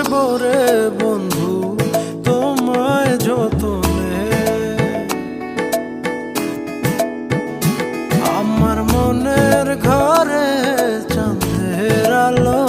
রাখবো রে বন্ধু তোমায় যতনে। আমার মনের ঘরে চাঁদের আলো